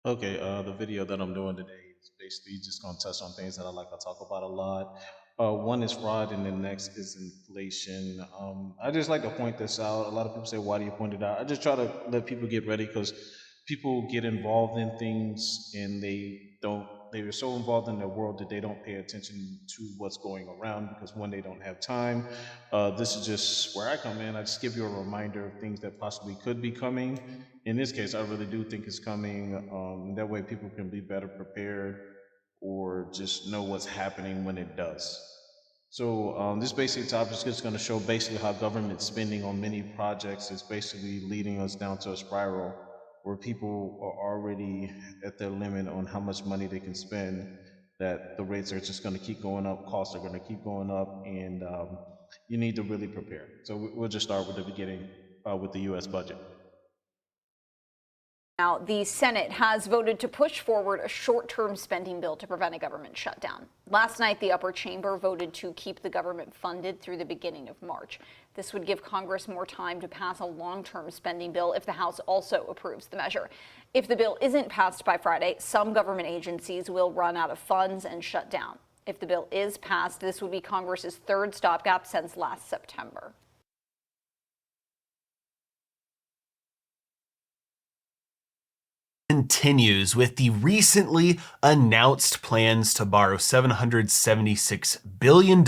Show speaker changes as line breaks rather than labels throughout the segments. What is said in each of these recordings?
Okay, the video that I'm doing today is basically just going to touch on things that I like to talk about a lot. One is fraud, and the next is inflation. I just like to point this out. A lot of people say, "Why do you point it out?" I just try to let people get ready because people get involved in things and they don't. They are so involved in their world that they don't pay attention to what's going around because one, they don't have time. This is just where I come in. I just give you a reminder of things that possibly could be coming. In this case, I really do think it's coming. That way, people can be better prepared or just know what's happening when it does. So this basic topic is just going to show basically how government spending on many projects is basically leading us down to a spiral where people are already at their limit on how much money they can spend. That the rates are just going to keep going up, costs are going to keep going up, and you need to really prepare. So we'll just start with the beginning with the U.S. budget.
Now, the Senate has voted to push forward a short-term spending bill to prevent a government shutdown. Last night, the upper chamber voted to keep the government funded through the beginning of March. This would give Congress more time to pass a long-term spending bill if the House also approves the measure. If the bill isn't passed by Friday, some government agencies will run out of funds and shut down. If the bill is passed, this would be Congress's third stopgap since last September.
Continues with the recently announced plans to borrow $776 billion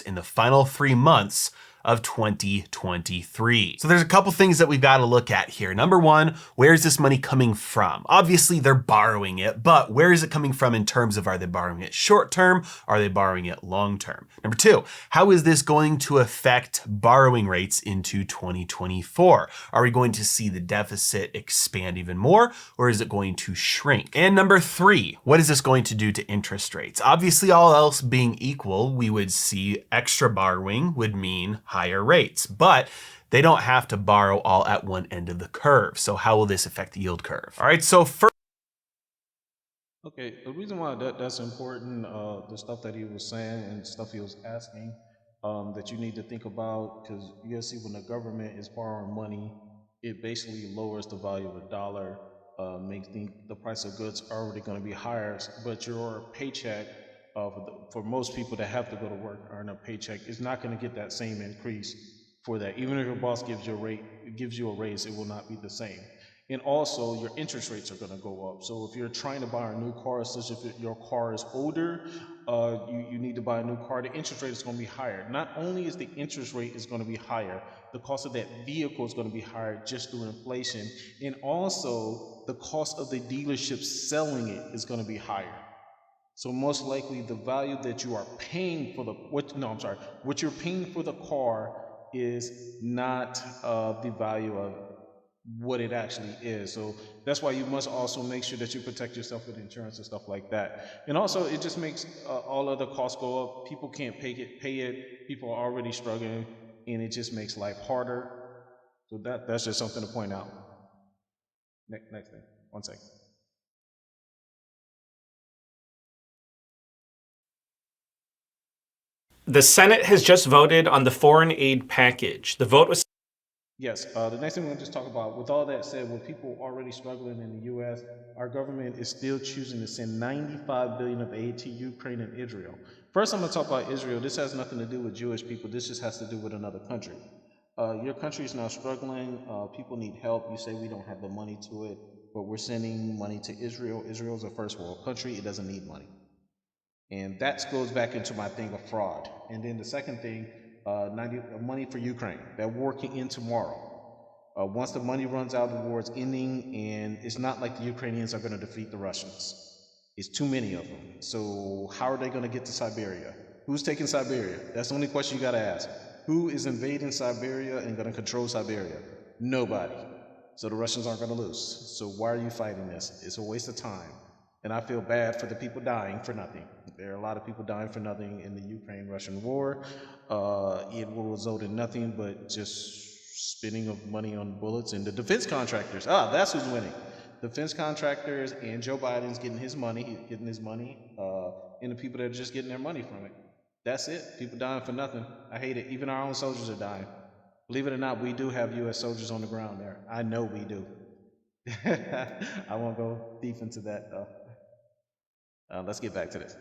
in the final 3 months of 2023. So there's a couple things that we've got to look at here. Number one, where is this money coming from? Obviously, they're borrowing it, but where is it coming from in terms of, are they borrowing it short term? Are they borrowing it long term? Number two, how is this going to affect borrowing rates into 2024? Are we going to see the deficit expand even more, or is it going to shrink? And number three, what is this going to do to interest rates? Obviously, all else being equal, we would see extra borrowing would mean higher rates, but they don't have to borrow all at one end of the curve. So how will this affect the yield curve? All right, so first,
Okay, the reason why that's important, the stuff that he was saying and stuff he was asking, that you need to think about, because you gotta see when the government is borrowing money, it basically lowers the value of the dollar, makes the price of goods already going to be higher, but your paycheck, for most people that have to go to work earn a paycheck, is not going to get that same increase for that. Even if your boss gives you a raise, it will not be the same. And also, your interest rates are going to go up. So if you're trying to buy a new car, such if your car is older, you need to buy a new car, the interest rate is going to be higher. Not only is the interest rate is going to be higher, the cost of that vehicle is going to be higher just through inflation, and also the cost of the dealership selling it is going to be higher. So most likely, the value that you are paying for what you're paying for the car is not the value of what it actually is. So that's why you must also make sure that you protect yourself with insurance and stuff like that. And also, it just makes all other costs go up. People can't pay it. People are already struggling, and it just makes life harder. So that's just something to point out. Next thing, 1 second.
The Senate has just voted on the foreign aid package. The vote was
Yes, the next thing we're going to just talk about, with all that said, with people already struggling in the U.S., our government is still choosing to send 95 billion of aid to Ukraine and Israel. First, I'm going to talk about Israel. This has nothing to do with Jewish people. This just has to do with another country. Your country is now struggling. People need help. You say we don't have the money to it, but we're sending money to Israel. Israel is a first world country. It doesn't need money. And that goes back into my thing of fraud. And then the second thing, money for Ukraine. That war can end tomorrow. Once the money runs out, the war is ending, and it's not like the Ukrainians are going to defeat the Russians. It's too many of them. So how are they going to get to Siberia? Who's taking Siberia? That's the only question you got to ask. Who is invading Siberia and going to control Siberia? Nobody. So the Russians aren't going to lose. So why are you fighting this? It's a waste of time. And I feel bad for the people dying for nothing. There are a lot of people dying for nothing in the Ukraine-Russian war. It will result in nothing but just spending of money on bullets. And the defense contractors, that's who's winning. Defense contractors and Joe Biden's getting his money, and the people that are just getting their money from it. That's it. People dying for nothing. I hate it. Even our own soldiers are dying. Believe it or not, we do have U.S. soldiers on the ground there. I know we do. I won't go deep into that though. Let's get back to this.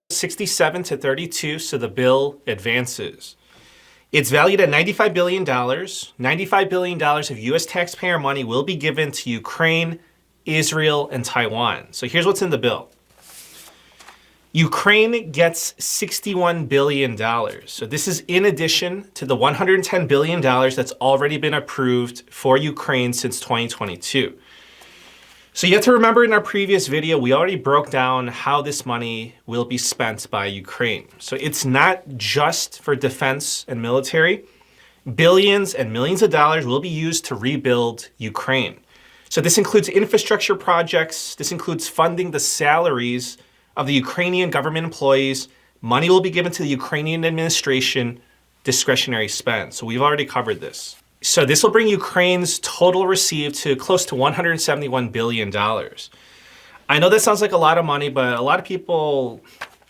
67 to 32, so the bill advances. It's valued at $95 billion. $95 billion of US taxpayer money will be given to Ukraine, Israel, and Taiwan. So here's what's in the bill. Ukraine gets $61 billion. So this is in addition to the $110 billion that's already been approved for Ukraine since 2022. So you have to remember in our previous video, we already broke down how this money will be spent by Ukraine. So it's not just for defense and military. Billions and millions of dollars will be used to rebuild Ukraine. So this includes infrastructure projects. This includes funding the salaries of the Ukrainian government employees. Money will be given to the Ukrainian administration, discretionary spend. So we've already covered this. So this will bring Ukraine's total received to close to $171 billion. I know that sounds like a lot of money, but a lot of people,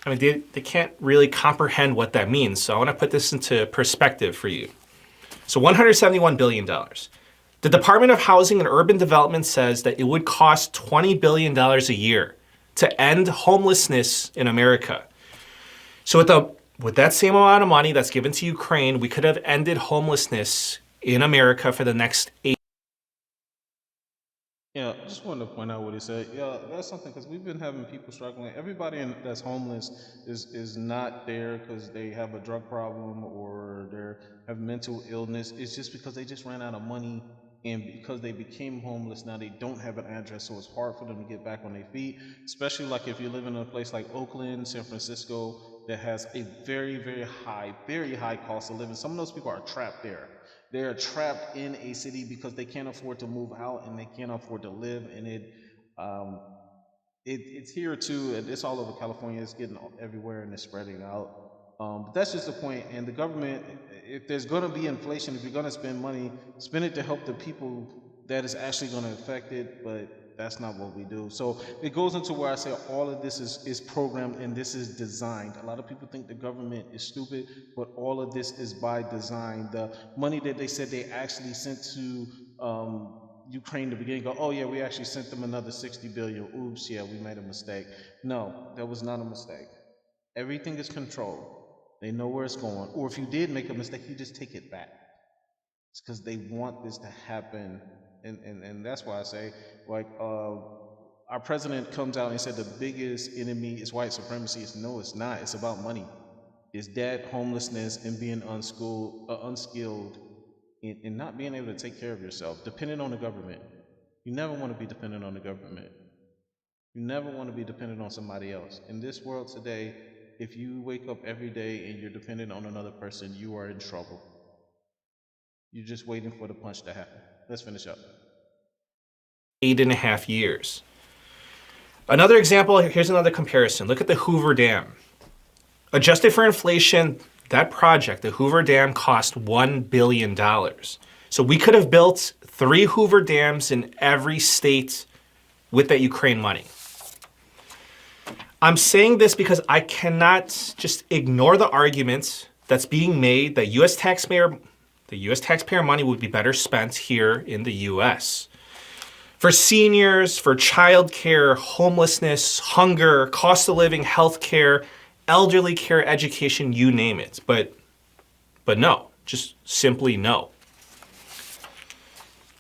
they can't really comprehend what that means. So I want to put this into perspective for you. So $171 billion. The Department of Housing and Urban Development says that it would cost $20 billion a year to end homelessness in America. So with that same amount of money that's given to Ukraine, we could have ended homelessness in America for the next 8
Yeah, I just wanted to point out what he said. Yeah, that's something because we've been having people struggling. Everybody that's homeless is not there because they have a drug problem or they have mental illness. It's just because they just ran out of money, and because they became homeless, now they don't have an address, so it's hard for them to get back on their feet. Especially like if you live in a place like Oakland, San Francisco, that has a very very high cost of living. Some of those people are trapped there. They're trapped in a city because they can't afford to move out and they can't afford to live in it. Um, it's here too. It's all over California. It's getting everywhere and it's spreading out. But that's just the point. And the government, if there's going to be inflation, if you're going to spend money, spend it to help the people that is actually going to affect it. But that's not what we do. So it goes into where I say all of this is programmed and this is designed. A lot of people think the government is stupid, but all of this is by design. The money that they said they actually sent to Ukraine to begin, go, oh yeah, we actually sent them another 60 billion. Oops, yeah, we made a mistake. No, that was not a mistake. Everything is controlled. They know where it's going. Or if you did make a mistake, you just take it back. It's because they want this to happen. And that's why I say, like, our president comes out and said the biggest enemy is white supremacy. No, it's not. It's about money. It's debt, homelessness, and being unskilled, and not being able to take care of yourself, dependent on the government. You never want to be dependent on the government. You never want to be dependent on somebody else. In this world today, if you wake up every day and you're dependent on another person, you are in trouble. You're just waiting for the punch to happen. Let's finish up.
8.5 years. Another example, here's another comparison. Look at the Hoover Dam. Adjusted for inflation, that project, the Hoover Dam, cost $1 billion. So we could have built 3 Hoover Dams in every state with that Ukraine money. I'm saying this because I cannot just ignore the argument that's being made that the US taxpayer money would be better spent here in the US. For seniors, for childcare, homelessness, hunger, cost of living, healthcare, elderly care, education, you name it. But no, just simply no.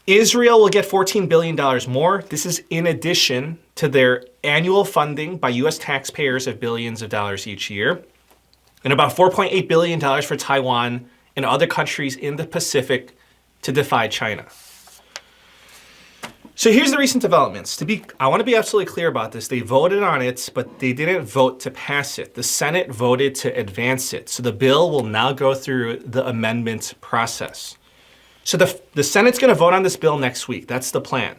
Israel will get $14 billion more. This is in addition to their annual funding by US taxpayers of billions of dollars each year, and about $4.8 billion for Taiwan and other countries in the Pacific to defy China. So here's the recent developments. I want to be absolutely clear about this. They voted on it, but they didn't vote to pass it. The Senate voted to advance it. So the bill will now go through the amendment process. So the Senate's going to vote on this bill next week. That's the plan.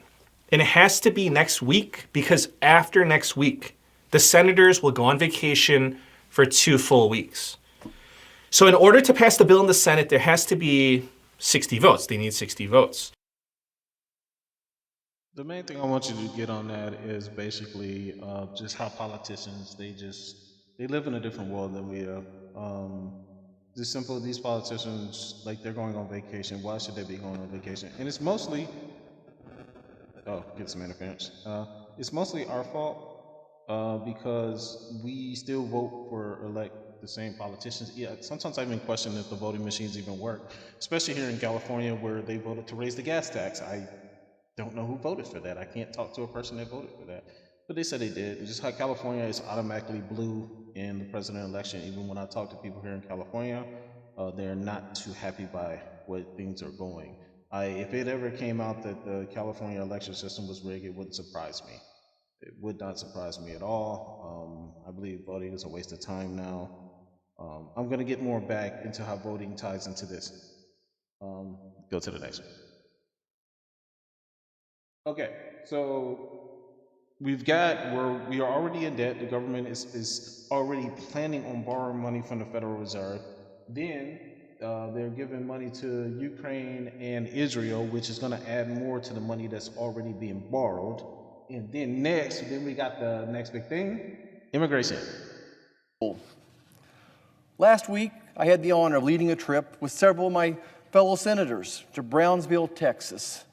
And it has to be next week because after next week, the senators will go on vacation for 2 full weeks. So in order to pass the bill in the Senate, there has to be 60 votes. They need 60 votes.
The main thing I want you to get on that is basically just how politicians, they live in a different world than we are. Just simple, these politicians, like, they're going on vacation. Why should they be going on vacation? And it's mostly get some interference. It's mostly our fault because we still vote for elect the same politicians. Yeah, sometimes I even question if the voting machines even work, especially here in California where they voted to raise the gas tax. I don't know who voted for that. I can't talk to a person that voted for that. But they said they did. It's just how California is automatically blue in the president election. Even when I talk to people here in California, they're not too happy by what things are going. If it ever came out that the California election system was rigged, it wouldn't surprise me. It would not surprise me at all. I believe voting is a waste of time now. I'm going to get more back into how voting ties into this. Go to the next one. Okay, so we are already in debt. The government is already planning on borrowing money from the Federal Reserve. Then they're giving money to Ukraine and Israel, which is going to add more to the money that's already being borrowed. And then we got the next big thing, immigration.
Last week, I had the honor of leading a trip with several of my fellow senators to Brownsville, Texas,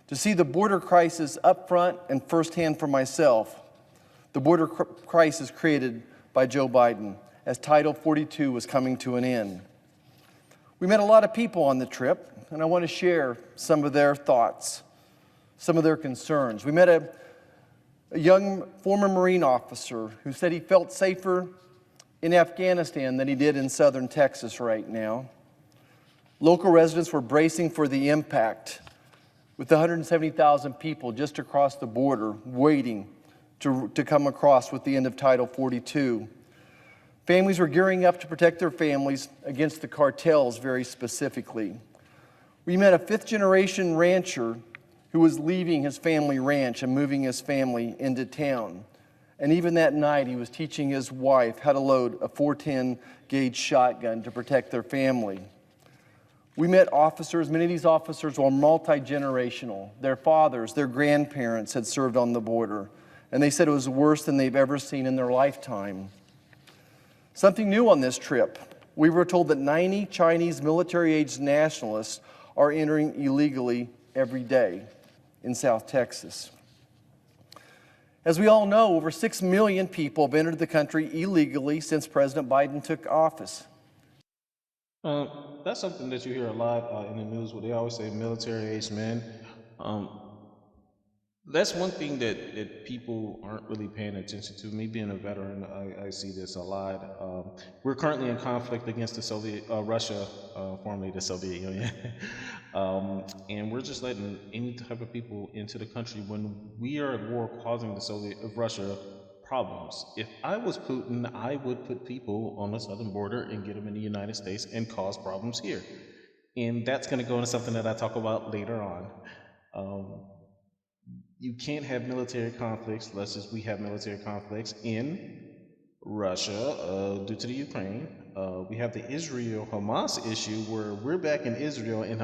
to see the border crisis up front and firsthand for myself, the border crisis created by Joe Biden as Title 42 was coming to an end. We met a lot of people on the trip, and I want to share some of their thoughts, some of their concerns. We met a young former Marine officer who said he felt safer in Afghanistan than he did in southern Texas right now. Local residents were bracing for the impact with the 170,000 people just across the border waiting to come across with the end of Title 42. Families were gearing up to protect their families against the cartels very specifically. We met a fifth-generation rancher who was leaving his family ranch and moving his family into town. And even that night, he was teaching his wife how to load a 410 gauge shotgun to protect their family. We met officers. Many of these officers were multi-generational. Their fathers, their grandparents had served on the border, and they said it was worse than they've ever seen in their lifetime. Something new on this trip, we were told that 90 Chinese military-aged nationalists are entering illegally every day in South Texas. As we all know, over 6 million people have entered the country illegally since President Biden took office.
That's something that you hear a lot in the news where they always say military-aged men. That's one thing that people aren't really paying attention to. Me being a veteran, I see this a lot. We're currently in conflict against Russia, formerly the Soviet Union. And we're just letting any type of people into the country when we are at war causing Russia problems. If I was Putin, I would put people on the southern border and get them in the United States and cause problems here. And that's going to go into something that I talk about later on. You can't have military conflicts unless we have military conflicts in Russia due to the Ukraine. We have the Israel-Hamas issue where we're back in Israel and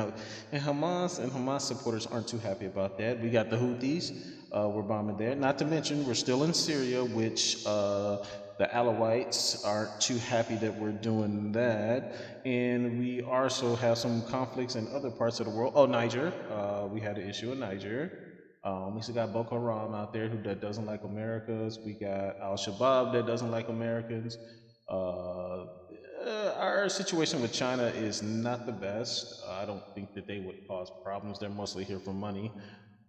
Hamas supporters aren't too happy about that. We got the Houthis, we're bombing there. Not to mention we're still in Syria, which the Alawites aren't too happy that we're doing that. And we also have some conflicts in other parts of the world. Oh, Niger, we had an issue in Niger. We still got Boko Haram out there that doesn't like Americans. We got Al-Shabaab that doesn't like Americans. Our situation with China is not the best. I don't think that they would cause problems. They're mostly here for money.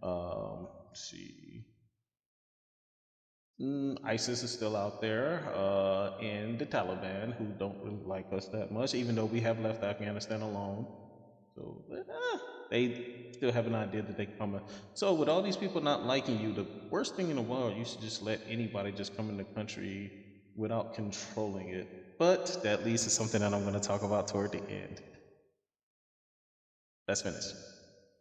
Let's see. ISIS is still out there, and the Taliban, who don't really like us that much, even though we have left Afghanistan alone. So they still have an idea that they come. So with all these people not liking you, the worst thing in the world, you should just let anybody just come in the country without controlling it. But that leads to something that I'm going to talk about toward the end. That's finished.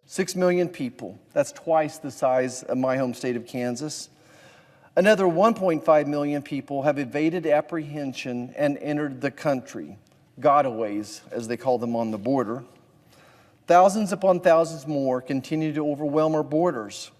6 million people. That's twice the size of my home state of Kansas. Another 1.5 million people have evaded apprehension and entered the country. Gotaways, as they call them on the border. Thousands upon thousands more continue to overwhelm our borders.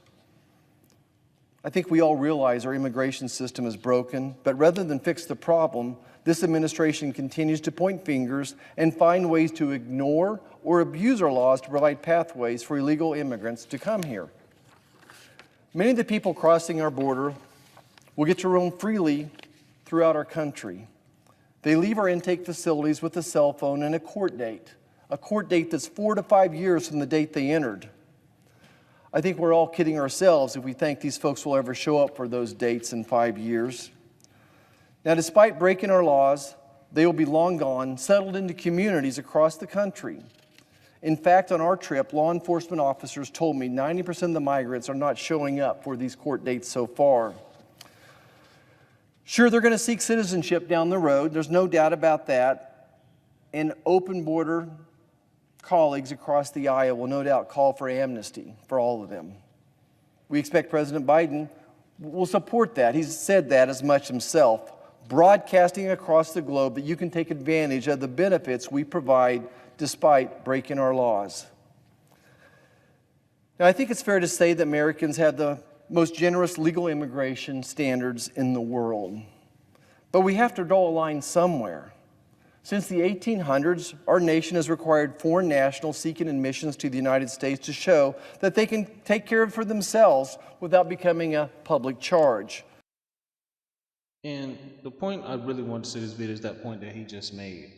I think we all realize our immigration system is broken, but rather than fix the problem, this administration continues to point fingers and find ways to ignore or abuse our laws to provide pathways for illegal immigrants to come here. Many of the people crossing our border will get to roam freely throughout our country. They leave our intake facilities with a cell phone and a court date that's 4 to 5 years from the date they entered. I think we're all kidding ourselves if we think these folks will ever show up for those dates in 5 years. Now, despite breaking our laws, they will be long gone, settled into communities across the country. In fact, on our trip, law enforcement officers told me 90% of the migrants are not showing up for these court dates so far. Sure, they're going to seek citizenship down the road. There's no doubt about that. And open border colleagues across the aisle will no doubt call for amnesty for all of them. We expect President Biden will support that. He's said that as much himself, broadcasting across the globe that you can take advantage of the benefits we provide despite breaking our laws. Now, I think it's fair to say that Americans have the most generous legal immigration standards in the world. But we have to draw a line somewhere. Since the 1800s, our nation has required foreign nationals seeking admissions to the United States to show that they can take care of it for themselves without becoming a public charge.
And the point I really want to say this video is that point that he just made.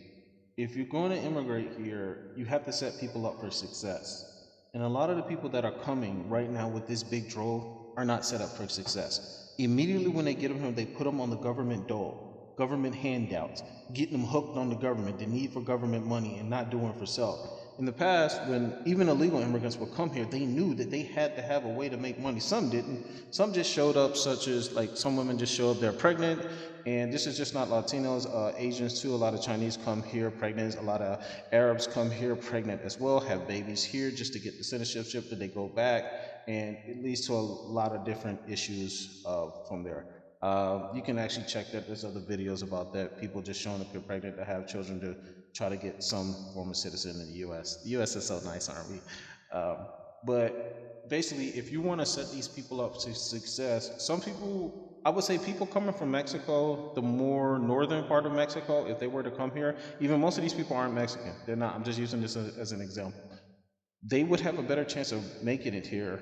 If you're going to immigrate here, you have to set people up for success. And a lot of the people that are coming right now with this big drove are not set up for success. Immediately when they get them here, they put them on the government dole, government handouts, getting them hooked on the government, the need for government money, and not doing for self. In the past, when even illegal immigrants would come here, they knew that they had to have a way to make money. Some didn't. Some just showed up, such as like some women just show up, they're pregnant. And this is just not Latinos, Asians too. A lot of Chinese come here pregnant. A lot of Arabs come here pregnant as well, have babies here just to get the citizenship, that they go back. And it leads to a lot of different issues from there. You can actually check that. There's other videos about that. People just showing up here pregnant to have children to try to get some form of citizen in the U.S. The U.S. is so nice, aren't we? But basically, if you want to set these people up to success, some people, I would say people coming from Mexico, the more northern part of Mexico, if they were to come here, even most of these people aren't Mexican. They're not. I'm just using this as an example. They would have a better chance of making it here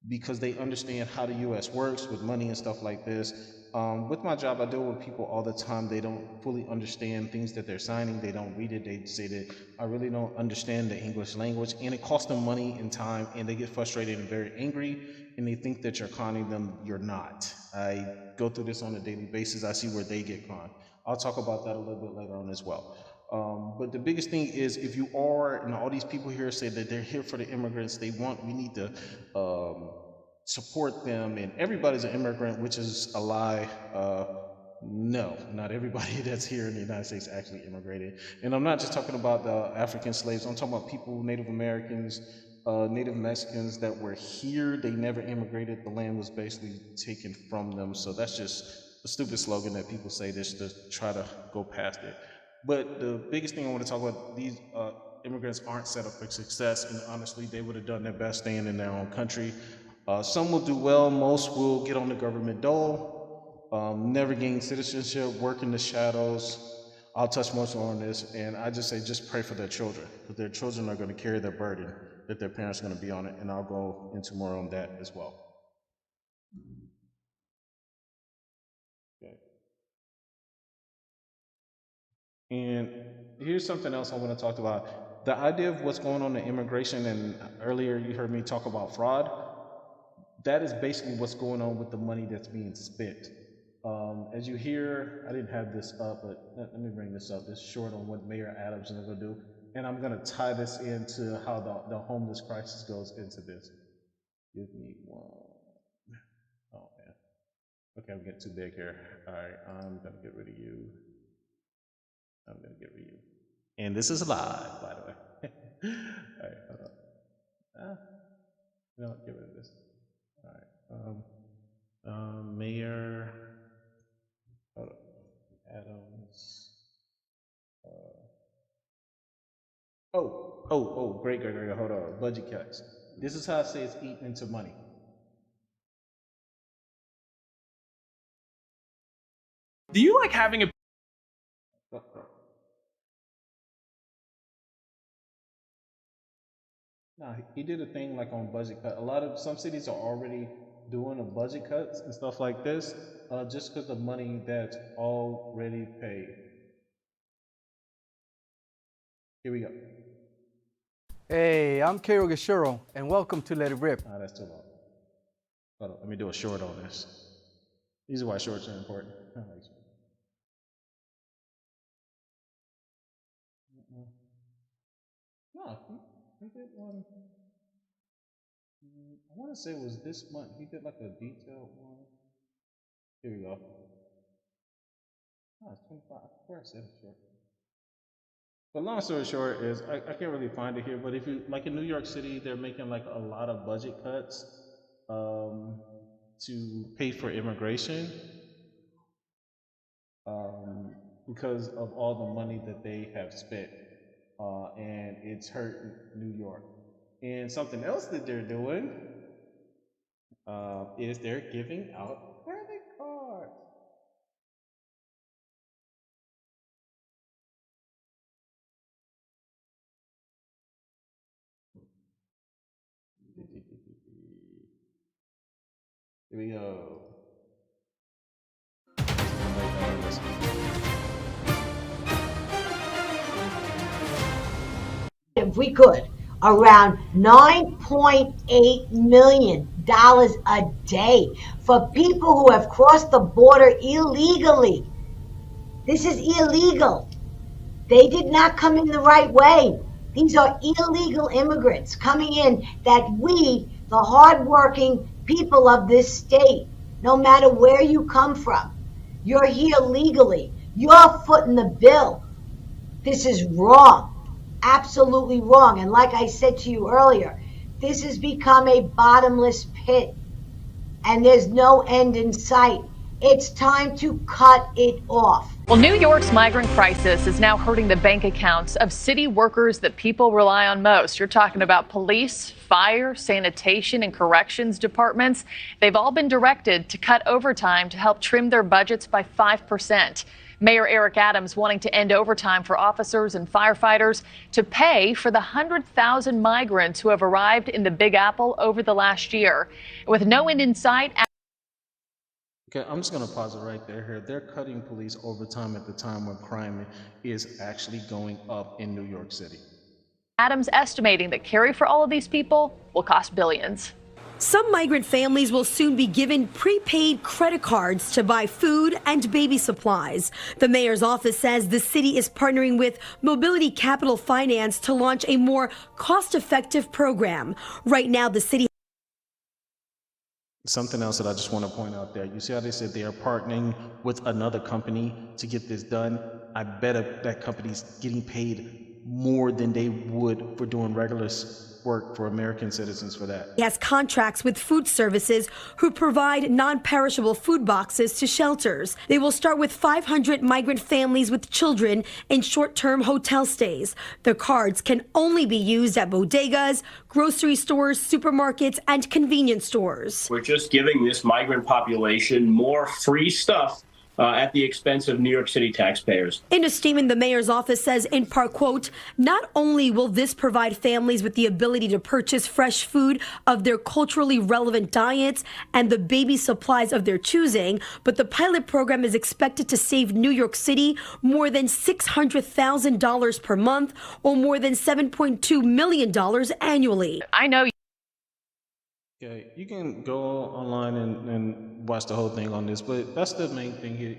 because they understand how the U.S. works with money and stuff like this. With my job, I deal with people all the time. They don't fully understand things that they're signing. They don't read it. They say that I really don't understand the English language, and it costs them money and time, and they get frustrated and very angry, and they think that you're conning them. You're not. I go through this on a daily basis. I see where they get conned. I'll talk about that a little bit later on as well. But the biggest thing is, if you are, and all these people here say that they're here for the immigrants, we need to support them, and everybody's an immigrant, which is a lie. No, not everybody that's here in the United States actually immigrated. And I'm not just talking about the African slaves. I'm talking about people, Native Americans, Native Mexicans that were here. They never immigrated. The land was basically taken from them. So that's just a stupid slogan that people say this to try to go past it. But the biggest thing I want to talk about, these immigrants aren't set up for success, and honestly, they would have done their best staying in their own country. Some will do well, most will get on the government dole, never gain citizenship, work in the shadows. I'll touch more on this, and I just say just pray for their children, because their children are going to carry their burden that their parents are going to be on it, and I'll go into more on that as well. Okay. And here's something else I want to talk about. The idea of what's going on in immigration, and earlier you heard me talk about fraud. That is basically what's going on with the money that's being spent. As you hear, I didn't have this up, but let me bring this up. This short on what Mayor Adams is going to do. And I'm going to tie this into how the homeless crisis goes into this. Give me one. Oh, man. Okay, I'm getting too big here. All right, I'm going to get rid of you. I'm going to get rid of you. And this is live, by the way. All right, hold on. No, get rid of this. All right. Mayor Adams. Great. Hold on. Budget cuts. This is how I say it's eating into money.
Do you like having a
Nah, he did a thing like on budget cut. Some cities are already doing a budget cuts and stuff like this, just because of money that's already paid. Here we go.
Hey, I'm Cairo Gashuro, and welcome to Let It Rip.
Ah, that's too long. Hold on, let me do a short on this. These are why shorts are important. No, he did one. I want to say it was this month. He did like a detailed one. Here we go. Oh, it's 25. Of course, it's short. But long story short is, I can't really find it here, but if you, like in New York City, they're making like a lot of budget cuts to pay for immigration because of all the money that they have spent. And it's hurting New York. And something else that they're doing is they're giving out credit cards. Here we go.
If we could, around $9.8 million a day for people who have crossed the border illegally. This is illegal. They did not come in the right way. These are illegal immigrants coming in that we, the hardworking people of this state, no matter where you come from, you're here legally. You're footing the bill. This is wrong. Absolutely wrong. And like I said to you earlier, this has become a bottomless pit and there's no end in sight. It's time to cut it off.
Well, New York's migrant crisis is now hurting the bank accounts of city workers that people rely on most. You're talking about police, fire, sanitation, and corrections departments. They've all been directed to cut overtime to help trim their budgets by 5%. Mayor Eric Adams wanting to end overtime for officers and firefighters to pay for the 100,000 migrants who have arrived in the Big Apple over the last year. With no end in sight.
Okay, I'm just going to pause it right there here. They're cutting police overtime at the time when crime is actually going up in New York City.
Adams estimating that care for all of these people will cost billions.
Some migrant families will soon be given prepaid credit cards to buy food and baby supplies. The mayor's office says the city is partnering with Mobility Capital Finance to launch a more cost-effective program. Right now, the city.
Something else that I just want to point out there. You see how they said they are partnering with another company to get this done? I bet that company's getting paid more than they would for doing regular work for American citizens for that.
He has contracts with food services who provide non-perishable food boxes to shelters. They will start with 500 migrant families with children in short-term hotel stays. The cards can only be used at bodegas, grocery stores, supermarkets, and convenience stores.
We're just giving this migrant population more free stuff at the expense of New York City taxpayers.
In a statement, the mayor's office says, in part, quote, not only will this provide families with the ability to purchase fresh food of their culturally relevant diets and the baby supplies of their choosing, but the pilot program is expected to save New York City more than $600,000 per month or more than $7.2 million annually.
I know.
Okay, you can go online and watch the whole thing on this, but that's the main thing here.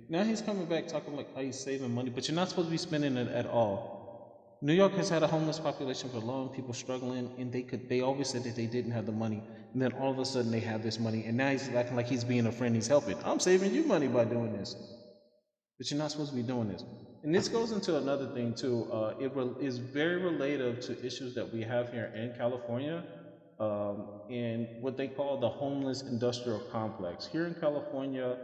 Now he's coming back talking like how he's saving money, but you're not supposed to be spending it at all. New York has had a homeless population for long, people struggling, and they always said that they didn't have the money, and then all of a sudden they have this money, and now he's acting like he's being a friend, he's helping. I'm saving you money by doing this, but you're not supposed to be doing this. And this goes into another thing too. It is very related to issues that we have here in California. In what they call the homeless industrial complex. Here in California,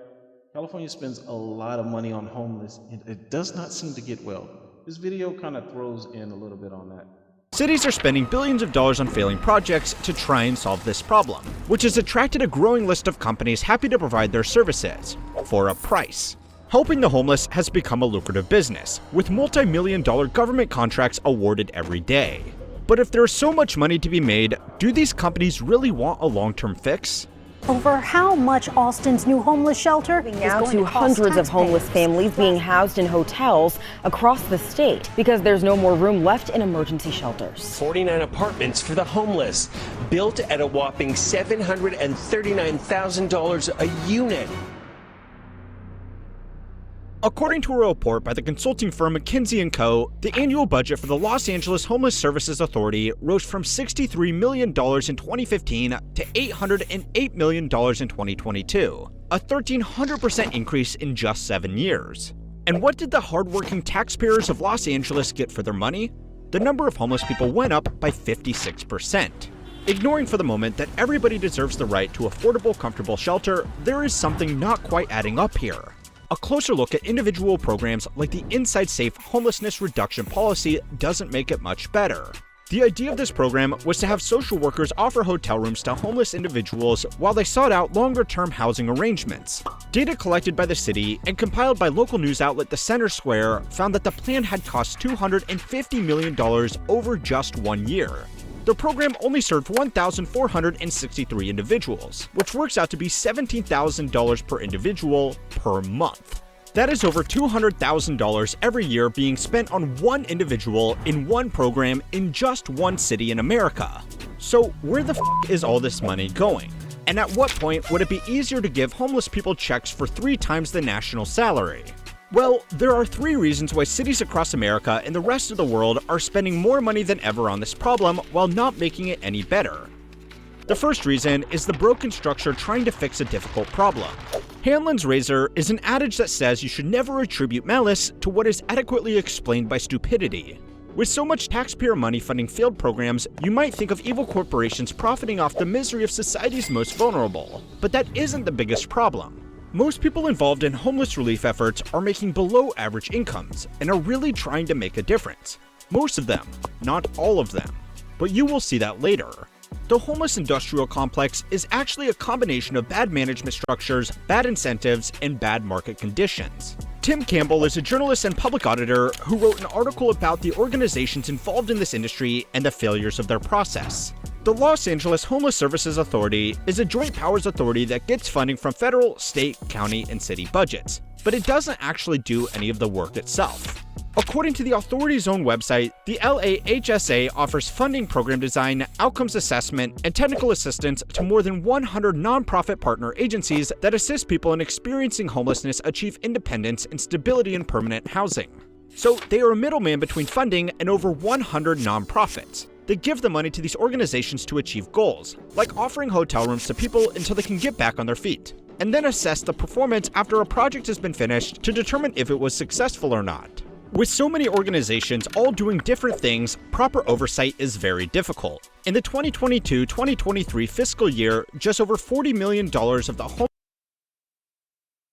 California spends a lot of money on homeless, and it does not seem to get well. This video kind of throws in a little bit on that.
Cities are spending billions of dollars on failing projects to try and solve this problem, which has attracted a growing list of companies happy to provide their services for a price. Helping the homeless has become a lucrative business, with multi-million-dollar government contracts awarded every day. But if there's so much money to be made, do these companies really want a long-term fix?
Over how much Austin's new homeless shelter is
now
going
to
cost
hundreds of homeless
taxpayers.
families being housed in hotels across the state because there's no more room left in emergency shelters.
49 apartments for the homeless, built at a whopping $739,000 a unit.
According to a report by the consulting firm McKinsey & Co., the annual budget for the Los Angeles Homeless Services Authority rose from $63 million in 2015 to $808 million in 2022, a 1,300% increase in just 7 years. And what did the hardworking taxpayers of Los Angeles get for their money? The number of homeless people went up by 56%. Ignoring for the moment that everybody deserves the right to affordable, comfortable shelter, there is something not quite adding up here. A closer look at individual programs like the Inside Safe Homelessness Reduction Policy doesn't make it much better. The idea of this program was to have social workers offer hotel rooms to homeless individuals while they sought out longer-term housing arrangements. Data collected by the city and compiled by local news outlet The Center Square found that the plan had cost $250 million over just 1 year. The program only served 1,463 individuals, which works out to be $17,000 per individual per month. That is over $200,000 every year being spent on one individual in one program in just one city in America. So where the f is all this money going? And at what point would it be easier to give homeless people checks for 3 times the national salary? Well, there are 3 reasons why cities across America and the rest of the world are spending more money than ever on this problem while not making it any better. The first reason is the broken structure trying to fix a difficult problem. Hanlon's razor is an adage that says you should never attribute malice to what is adequately explained by stupidity. With so much taxpayer money funding failed programs, you might think of evil corporations profiting off the misery of society's most vulnerable. But that isn't the biggest problem. Most people involved in homeless relief efforts are making below average incomes and are really trying to make a difference. Most of them, not all of them. But you will see that later. The homeless industrial complex is actually a combination of bad management structures, bad incentives, and bad market conditions. Tim Campbell is a journalist and public auditor who wrote an article about the organizations involved in this industry and the failures of their process. The Los Angeles Homeless Services Authority is a joint powers authority that gets funding from federal, state, county, and city budgets, but it doesn't actually do any of the work itself. According to the authority's own website, the LAHSA offers funding, program design, outcomes assessment, and technical assistance to more than 100 nonprofit partner agencies that assist people in experiencing homelessness achieve independence and stability in permanent housing. So they are a middleman between funding and over 100 nonprofits. They give the money to these organizations to achieve goals, like offering hotel rooms to people until they can get back on their feet, and then assess the performance after a project has been finished to determine if it was successful or not. With so many organizations all doing different things, proper oversight is very difficult. In the 2022-2023 fiscal year, just over $40 million of the home.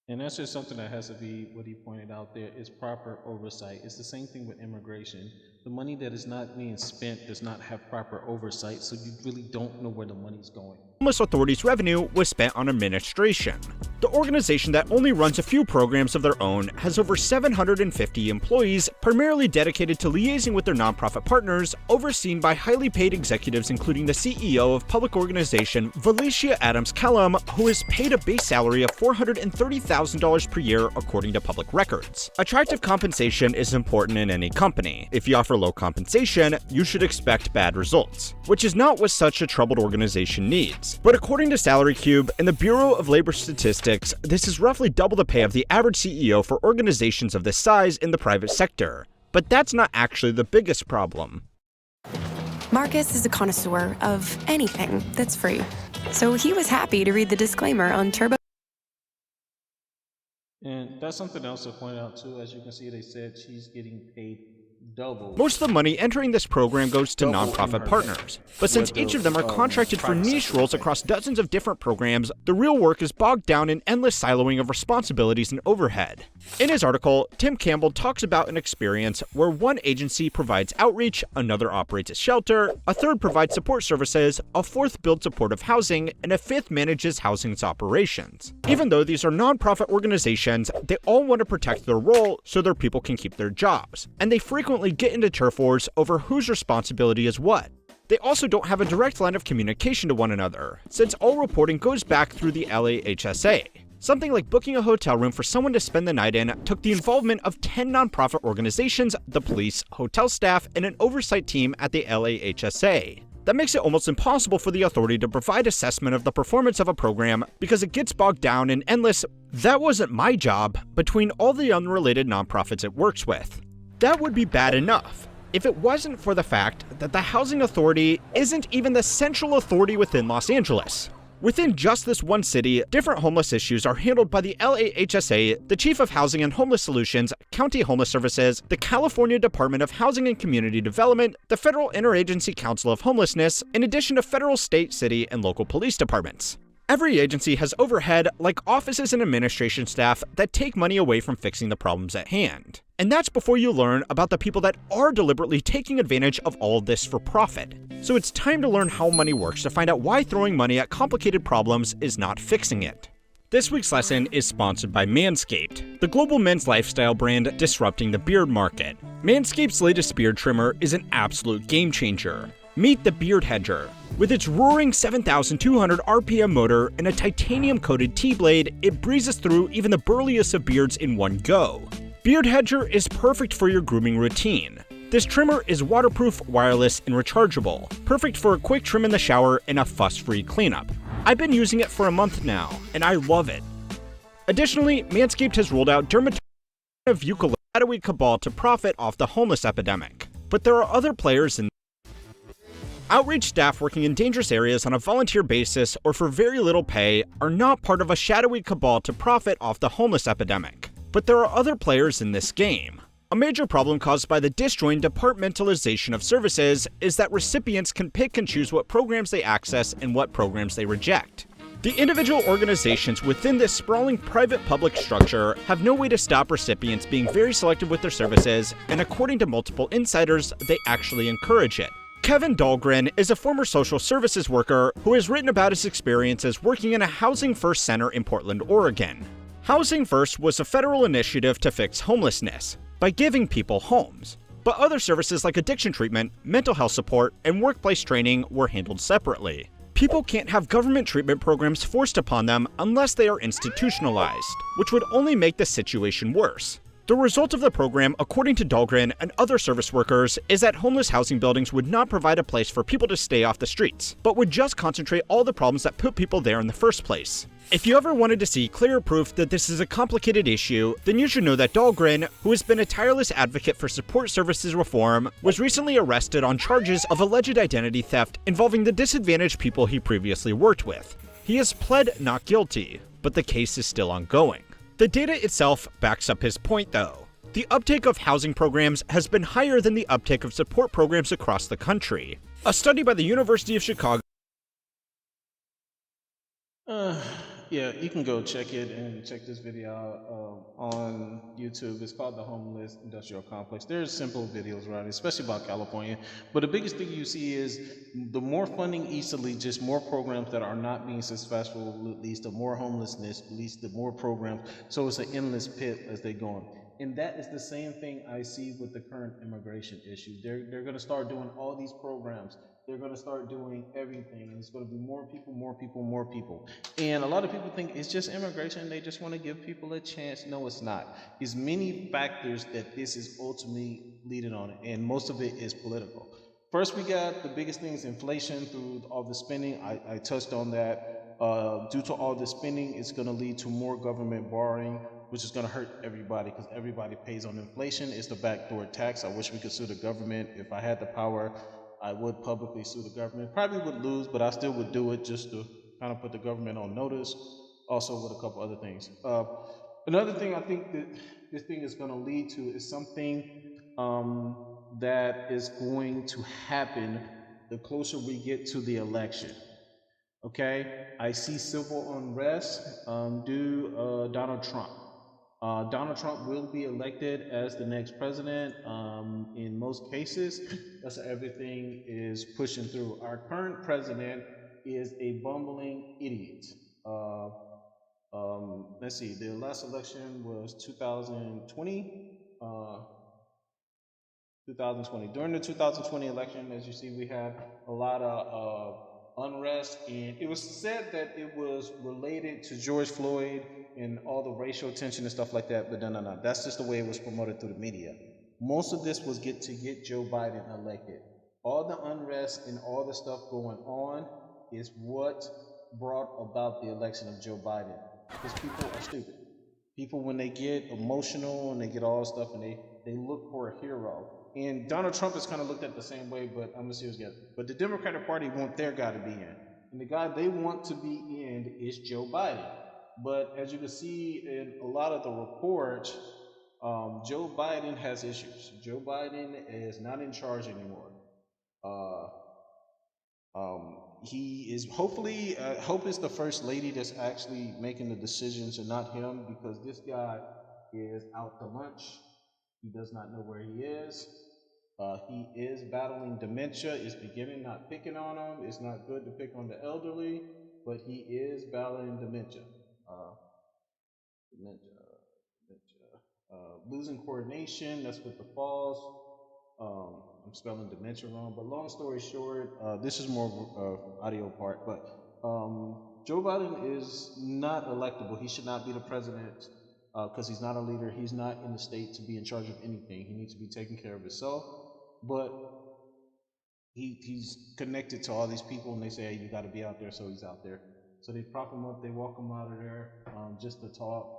And that's just something that has to be, what he pointed out there, is proper oversight. It's the same thing with immigration. The money that is not being spent does not have proper oversight, so you really don't know where the money's going.
Homeless Authority's revenue was spent on administration. The organization that only runs a few programs of their own has over 750 employees, primarily dedicated to liaising with their nonprofit partners, overseen by highly paid executives including the CEO of public organization Valencia Adams Kellum, who is paid a base salary of $430,000 per year according to public records. Attractive compensation is important in any company. If you offer low compensation, you should expect bad results, which is not what such a troubled organization needs. But according to SalaryCube and the Bureau of Labor Statistics, this is roughly double the pay of the average CEO for organizations of this size in the private sector. But that's not actually the biggest problem.
Marcus is a connoisseur of anything that's free, so he was happy to read the disclaimer on Turbo.
And that's something else to point out too. As you can see, they said she's getting paid double.
Most of the money entering this program goes to nonprofit partners, but since each of them are contracted for niche roles across dozens of different programs, the real work is bogged down in endless siloing of responsibilities and overhead. In his article, Tim Campbell talks about an experience where one agency provides outreach, another operates a shelter, a third provides support services, a fourth builds supportive housing, and a fifth manages housing's operations. Even though these are nonprofit organizations, they all want to protect their role so their people can keep their jobs, and they frequently frequently get into turf wars over whose responsibility is what. They also don't have a direct line of communication to one another, since all reporting goes back through the LAHSA. Something like booking a hotel room for someone to spend the night in took the involvement of 10 nonprofit organizations, the police, hotel staff, and an oversight team at the LAHSA. That makes it almost impossible for the authority to provide assessment of the performance of a program because it gets bogged down in endless "that wasn't my job" between all the unrelated nonprofits it works with. That would be bad enough if it wasn't for the fact that the Housing Authority isn't even the central authority within Los Angeles. Within just this one city, different homeless issues are handled by the LAHSA, the Chief of Housing and Homeless Solutions, County Homeless Services, the California Department of Housing and Community Development, the Federal Interagency Council of Homelessness, in addition to federal, state, city, and local police departments. Every agency has overhead, like offices and administration staff, that take money away from fixing the problems at hand. And that's before you learn about the people that are deliberately taking advantage of all of this for profit. So it's time to learn how money works to find out why throwing money at complicated problems is not fixing it. This week's lesson is sponsored by Manscaped, the global men's lifestyle brand disrupting the beard market. Manscaped's latest beard trimmer is an absolute game changer. Meet the Beard Hedger. With its roaring 7,200 RPM motor and a titanium-coated T-blade, it breezes through even the burliest of beards in one go. Beard Hedger is perfect for your grooming routine. This trimmer is waterproof, wireless, and rechargeable, perfect for a quick trim in the shower and a fuss-free cleanup. I've been using it for a month now, and I love it. Additionally, Manscaped has rolled out Dermatology of Eucalyptus shadowy cabal to profit off the homeless epidemic. But there are other players in outreach staff working in dangerous areas on a volunteer basis or for very little pay are not part of a shadowy cabal to profit off the homeless epidemic. But there are other players in this game. A major problem caused by the disjoint departmentalization of services is that recipients can pick and choose what programs they access and what programs they reject. The individual organizations within this sprawling private-public structure have no way to stop recipients being very selective with their services, and according to multiple insiders, they actually encourage it. Kevin Dahlgren is a former social services worker who has written about his experiences working in a Housing First center in Portland, Oregon. Housing First was a federal initiative to fix homelessness by giving people homes, but other services like addiction treatment, mental health support, and workplace training were handled separately. People can't have government treatment programs forced upon them unless they are institutionalized, which would only make the situation worse. The result of the program, according to Dahlgren and other service workers, is that homeless housing buildings would not provide a place for people to stay off the streets, but would just concentrate all the problems that put people there in the first place. If you ever wanted to see clear proof that this is a complicated issue, then you should know that Dahlgren, who has been a tireless advocate for support services reform, was recently arrested on charges of alleged identity theft involving the disadvantaged people he previously worked with. He has pled not guilty, but the case is still ongoing. The data itself backs up his point, though. The uptake of housing programs has been higher than the uptake of support programs across the country. A study by the University of Chicago.
Yeah, you can go check it and check this video out on YouTube. It's called The Homeless Industrial Complex. There's simple videos around it, especially about California. But the biggest thing you see is the more funding easily, just more programs that are not being successful, leads to more homelessness, leads to more programs. So it's an endless pit as they go on. And that is the same thing I see with the current immigration issue. They're going to start doing all these programs. They're going to start doing everything, and it's going to be more people, more people, more people. And a lot of people think it's just immigration. They just want to give people a chance. No, it's not. There's many factors that this is ultimately leading on, and most of it is political. First, we got the biggest thing is inflation through all the spending. I touched on that. Due to all the spending, it's going to lead to more government borrowing, which is going to hurt everybody because everybody pays on inflation. It's the backdoor tax. I wish we could sue the government. If I had the power, I would publicly sue the government. Probably would lose, but I still would do it just to kind of put the government on notice. Also with a couple other things. Another thing I think that this thing is going to lead to is something that is going to happen the closer we get to the election. Okay, I see civil unrest due Donald Trump. Donald Trump will be elected as the next president in most cases. That's everything is pushing through. Our current president is a bumbling idiot. Let's see, the last election was 2020. 2020. During the 2020 election, as you see, we had a lot of unrest, and it was said that it was related to George Floyd and all the racial tension and stuff like that, but no. That's just the way it was promoted through the media. Most of this was to get Joe Biden elected. All the unrest and all the stuff going on is what brought about the election of Joe Biden. Because people are stupid. People, when they get emotional and they get all stuff and they look for a hero. And Donald Trump is kind of looked at the same way, but I'm a serious guy. But the Democratic Party want their guy to be in. And the guy they want to be in is Joe Biden. But as you can see in a lot of the reports, Joe Biden has issues. Joe Biden is not in charge anymore. He is hopefully, hope is the first lady that's actually making the decisions and not him, because this guy is out to lunch. He does not know where he is. He is battling dementia. It's beginning, not picking on him. It's not good to pick on the elderly, but he is battling dementia. Losing coordination, that's with the falls. I'm spelling dementia wrong, but long story short, this is more audio part, but Joe Biden is not electable. He should not be the president because he's not a leader. He's not in the state to be in charge of anything. He needs to be taking care of himself, but he's connected to all these people, and they say, hey, you got to be out there, so he's out there. So they prop him up, they walk him out of there just to talk.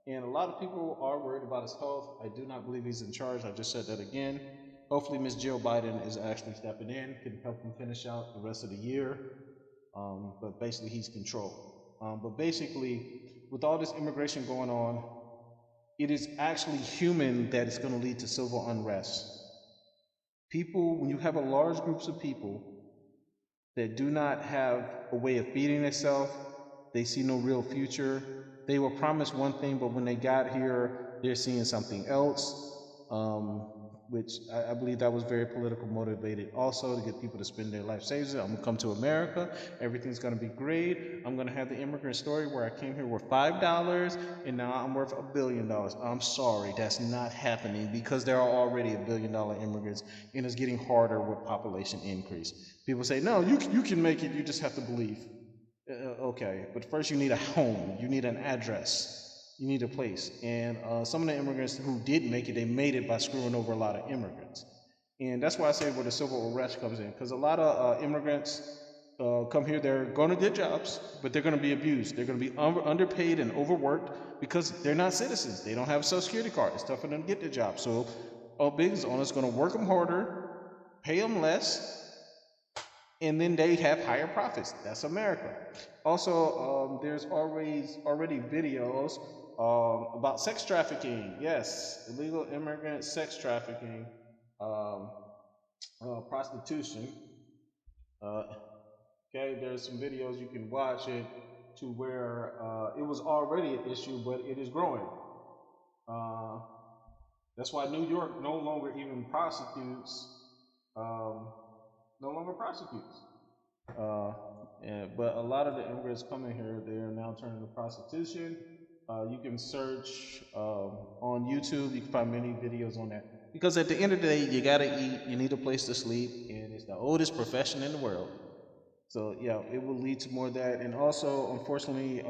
And a lot of people are worried about his health. I do not believe he's in charge. I just said that again. Hopefully, Ms. Jill Biden is actually stepping in, can help him finish out the rest of the year. But basically, he's controlled. But basically, with all this immigration going on, it is actually human that it's going to lead to civil unrest. People, when you have a large groups of people that do not have a way of feeding themselves, they see no real future. They were promised one thing, but when they got here, they're seeing something else, which I believe that was very political motivated also, to get people to spend their life savings. I'm gonna come to America, everything's gonna be great. I'm gonna have the immigrant story where I came here worth $5 and now I'm worth $1 billion. I'm sorry, that's not happening, because there are already $1 billion immigrants, and it's getting harder with population increase. People say, no, you can make it, you just have to believe. Okay, but first you need a home, you need an address, you need a place. And some of the immigrants who did make it, they made it by screwing over a lot of immigrants. And that's why I say where the civil unrest comes in, because a lot of immigrants come here, they're going to get jobs, but they're going to be abused. They're going to be underpaid and overworked because they're not citizens. They don't have a Social Security card. It's tough for them to get their job. So a business owner's going to work them harder, pay them less, and then they have higher profits. That's America. Also, there's already videos about sex trafficking. Yes, illegal immigrant sex trafficking, prostitution. Okay, there's some videos you can watch it to where it was already an issue, but it is growing. That's why New York no longer even prosecutes. But a lot of the immigrants coming here, they are now turning to prostitution. You can search on YouTube, you can find many videos on that. Because at the end of the day, you gotta eat, you need a place to sleep, and it's the oldest profession in the world. So yeah, it will lead to more of that. And also, unfortunately,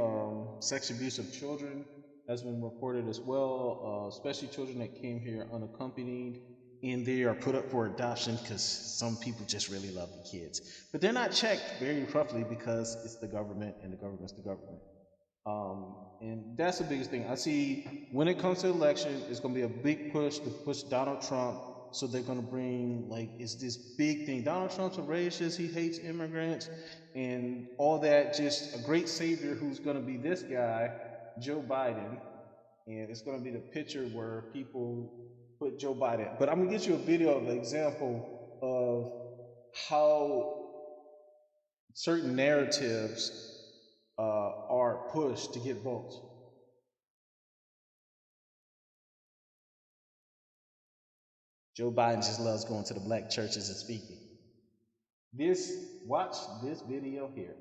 sex abuse of children has been reported as well, especially children that came here unaccompanied. And they are put up for adoption because some people just really love the kids. But they're not checked very roughly because it's the government, and the government's the government. And that's the biggest thing. I see when it comes to election, it's going to be a big push to push Donald Trump. So they're going to bring, like, it's this big thing. Donald Trump's a racist, he hates immigrants, and all that. Just a great savior who's going to be this guy, Joe Biden. And it's going to be the picture where people put Joe Biden. But I'm gonna get you a video of an example of how certain narratives are pushed to get votes. Joe Biden just loves going to the black churches and speaking. Watch this video here.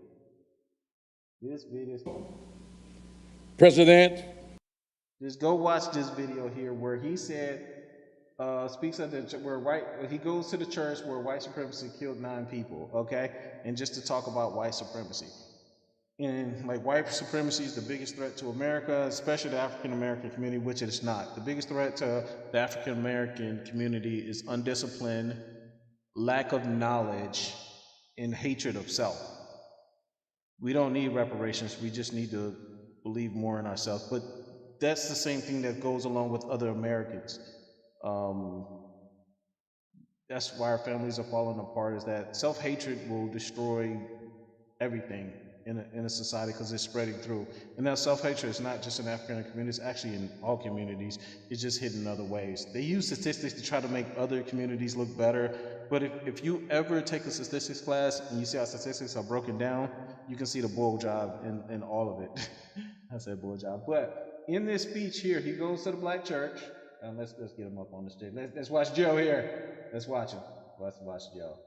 This video.
President.
Just go watch this video here where he said, speaks at he goes to the church where white supremacy killed 9 people, okay? And just to talk about white supremacy. And like white supremacy is the biggest threat to America, especially the African American community, which it is not. The biggest threat to the African American community is undisciplined, lack of knowledge, and hatred of self. We don't need reparations, we just need to believe more in ourselves. But that's the same thing that goes along with other Americans. That's why our families are falling apart, is that self-hatred will destroy everything in a society because it's spreading through. And that self-hatred is not just in African communities, it's actually in all communities. It's just hidden in other ways. They use statistics to try to make other communities look better, but if you ever take a statistics class and you see how statistics are broken down, you can see the bull job in all of it. I said bull job. But in this speech here, he goes to the black church. Let's get him up on the stage. Let's watch Joe here. Let's watch him. Let's watch Joe.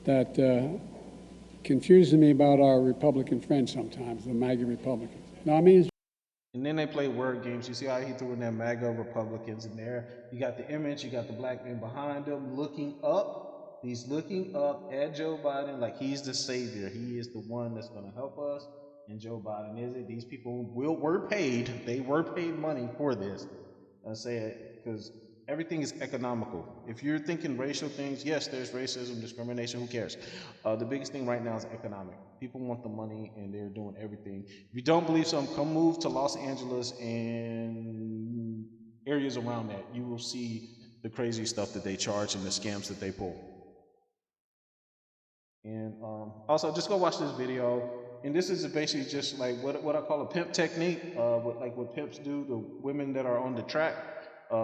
That confuses me about our Republican friends sometimes, the MAGA Republicans. No, I mean.
And then they play word games. You see how he threw in that MAGA Republicans in there. You got the image, you got the black man behind him looking up. He's looking up at Joe Biden like he's the savior. He is the one that's going to help us. And Joe Biden is it. These people were paid. They were paid money for this. I say it because everything is economical. If you're thinking racial things, yes, there's racism, discrimination, who cares? The biggest thing right now is economic. People want the money and they're doing everything. If you don't believe something, come move to Los Angeles and areas around that. You will see the crazy stuff that they charge and the scams that they pull. And also, just go watch this video. And this is basically just like what I call a pimp technique, what pimps do to women that are on the track,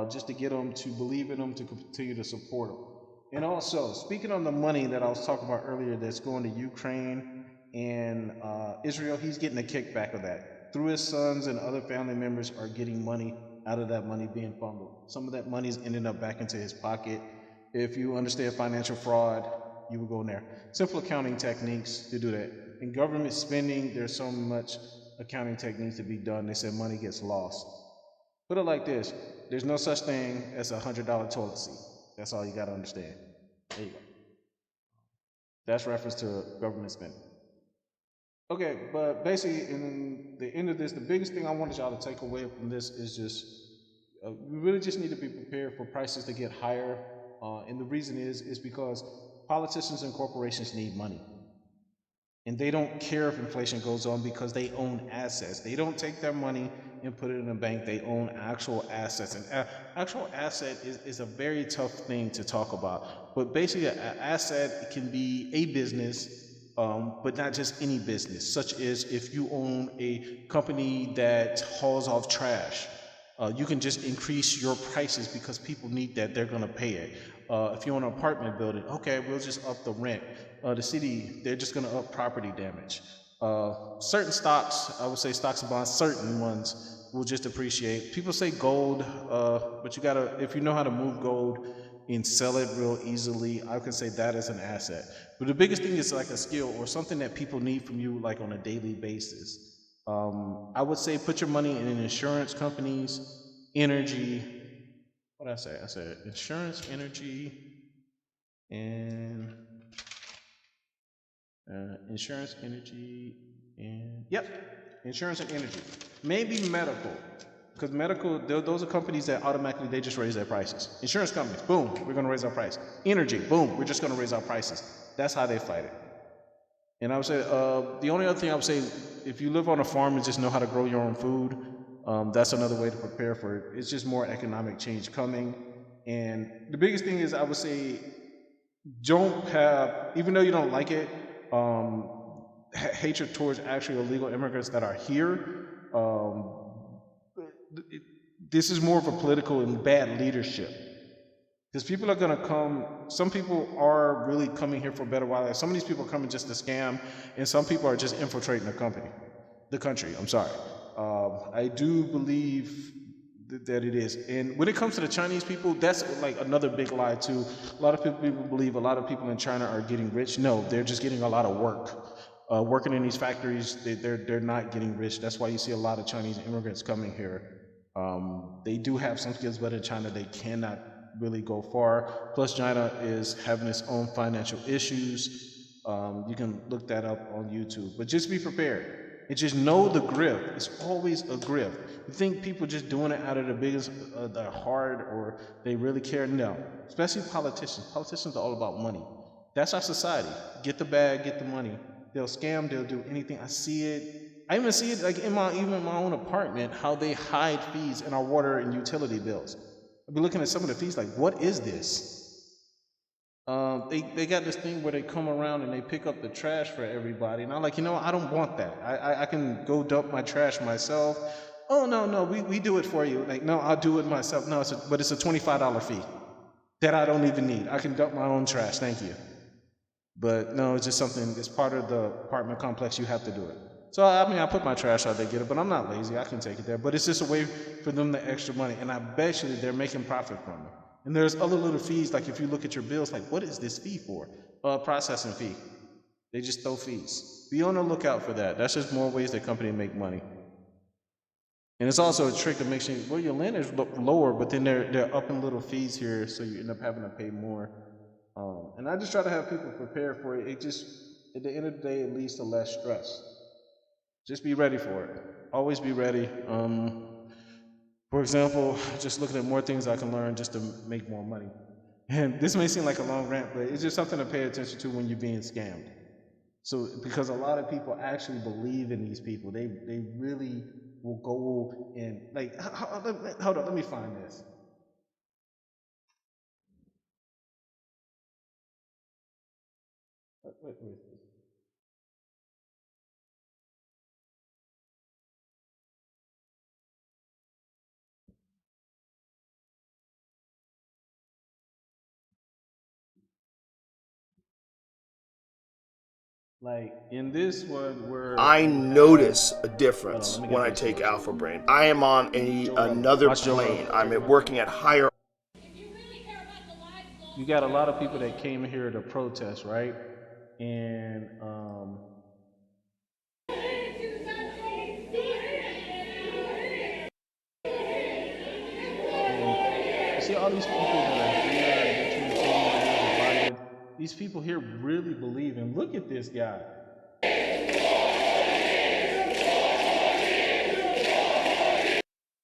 just to get them to believe in them, to continue to support them. And also, speaking on the money that I was talking about earlier that's going to Ukraine and Israel, he's getting a kickback of that. Through his sons and other family members are getting money out of that money being funneled. Some of that money is ending up back into his pocket. If you understand financial fraud, you will go in there. Simple accounting techniques to do that. In government spending, there's so much accounting techniques to be done. They said money gets lost. Put it like this. There's no such thing as a $100 toilet seat. That's all you got to understand. There you go. That's reference to government spending. Okay, but basically, in the end of this, the biggest thing I wanted y'all to take away from this is just, we really just need to be prepared for prices to get higher. And the reason is because politicians and corporations need money. And they don't care if inflation goes on because they own assets. They don't take their money and put it in a bank. They own actual assets. And actual asset is a very tough thing to talk about. But basically, an asset can be a business, but not just any business, such as if you own a company that hauls off trash. You can just increase your prices because people need that. They're going to pay it. If you own an apartment building, okay, we'll just up the rent. The city, they're just going to up property damage. Certain stocks, I would say stocks and bonds, certain ones will just appreciate. People say gold, but you gotta, if you know how to move gold and sell it real easily, I can say that is an asset. But the biggest thing is like a skill or something that people need from you like on a daily basis. I would say put your money in insurance companies, energy. What did I say? I said insurance, energy, and insurance, energy, and insurance and energy. Maybe medical, because medical, those are companies that automatically, they just raise their prices. Insurance companies, boom, we're going to raise our price. Energy, boom, we're just going to raise our prices. That's how they fight it. And I would say, the only other thing I would say, if you live on a farm and just know how to grow your own food, that's another way to prepare for it. It's just more economic change coming. And the biggest thing is, I would say, don't have, even though you don't like it, hatred towards actually illegal immigrants that are here. This is more of a political and bad leadership. Because people are going to come, some people are really coming here for a better life. Some of these people are coming just to scam, and some people are just infiltrating the country, I'm sorry. I do believe that it is. And when it comes to the Chinese people, that's like another big lie too. A lot of people believe a lot of people in China are getting rich. No, they're just getting a lot of work. Working in these factories, they're not getting rich. That's why you see a lot of Chinese immigrants coming here. They do have some skills, but in China, they cannot really go far. Plus, China is having its own financial issues. You can look that up on YouTube, but just be prepared. And just know the grift. It's always a grift. You think people just doing it out of the biggest, their heart, or they really care? No. Especially politicians. Politicians are all about money. That's our society. Get the bag, get the money. They'll scam, they'll do anything. I see it. I even see it like even in my own apartment, how they hide fees in our water and utility bills. I'll be looking at some of the fees like, what is this? They got this thing where they come around and they pick up the trash for everybody. And I'm like, I don't want that. I can go dump my trash myself. Oh, no, we do it for you. Like, no, I'll do it myself. No, but it's a $25 fee that I don't even need. I can dump my own trash, thank you. But no, it's just something, it's part of the apartment complex, you have to do it. So, I put my trash out, they get it, but I'm not lazy, I can take it there. But it's just a way for them to extra money, and I bet you they're making profit from it. And there's other little fees, like if you look at your bills, like, what is this fee for? Processing fee. They just throw fees. Be on the lookout for that. That's just more ways that company make money. And it's also a trick to make sure, well, your land is lower, but then they're upping little fees here, so you end up having to pay more. And I just try to have people prepare for it. It just, at the end of the day, it leads to less stress. Just be ready for it. Always be ready. For example, just looking at more things I can learn just to make more money. And this may seem like a long rant, but it's just something to pay attention to when you're being scammed. So, because a lot of people actually believe in these people. They really will go and, like, hold on, let me find this. Wait. Like in this one, where
I notice a difference when I take Alpha Brain. I am on another plane. I'm working at higher.
You got a lot of people that came here to protest, right? And you see all these people that are here, that you these people here really believe, and look at this guy.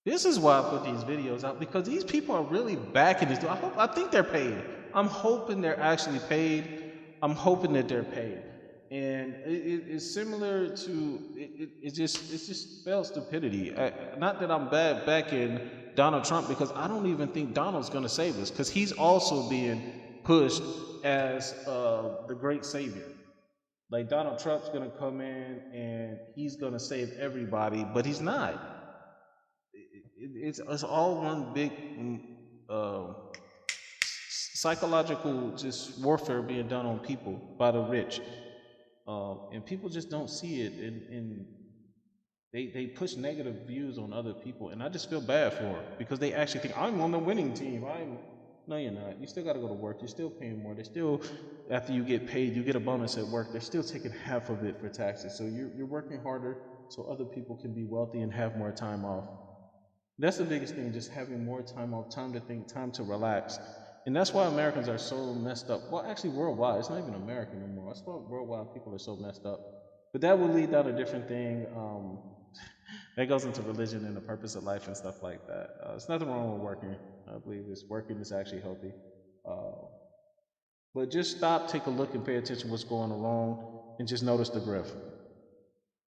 This is why I put these videos out, because these people are really backing this. I think they're paid. I'm hoping they're actually paid. I'm hoping that they're paid. And it's similar to, it just spells stupidity. Not that I'm backing Donald Trump, because I don't even think Donald's going to save us, because he's also being pushed as the great savior. Like Donald Trump's going to come in and he's going to save everybody, but he's not. It's all one big psychological just warfare being done on people by the rich. And people just don't see it, and they push negative views on other people, and I just feel bad for them, because they actually think, I'm on the winning team. No, you're not. You still got to go to work. You're still paying more. They're still, after you get paid, you get a bonus at work. They're still taking half of it for taxes. So you're working harder so other people can be wealthy and have more time off. That's the biggest thing, just having more time off, time to think, time to relax. And that's why Americans are so messed up. Well, actually, worldwide. It's not even America anymore. That's why worldwide people are so messed up. But that will lead down a different thing. That goes into religion and the purpose of life and stuff like that. There's nothing wrong with working. I believe working is actually healthy. But just stop, take a look, and pay attention to what's going wrong, and just notice the grift.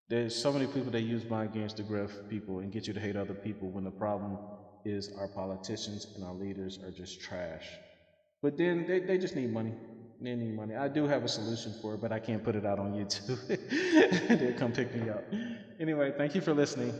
There's so many people that use mind games to grift people and get you to hate other people, when the problem is our politicians and our leaders are just trash. But then they just need money. They need money. I do have a solution for it, but I can't put it out on YouTube. They'll come pick me up. Anyway, thank you for listening.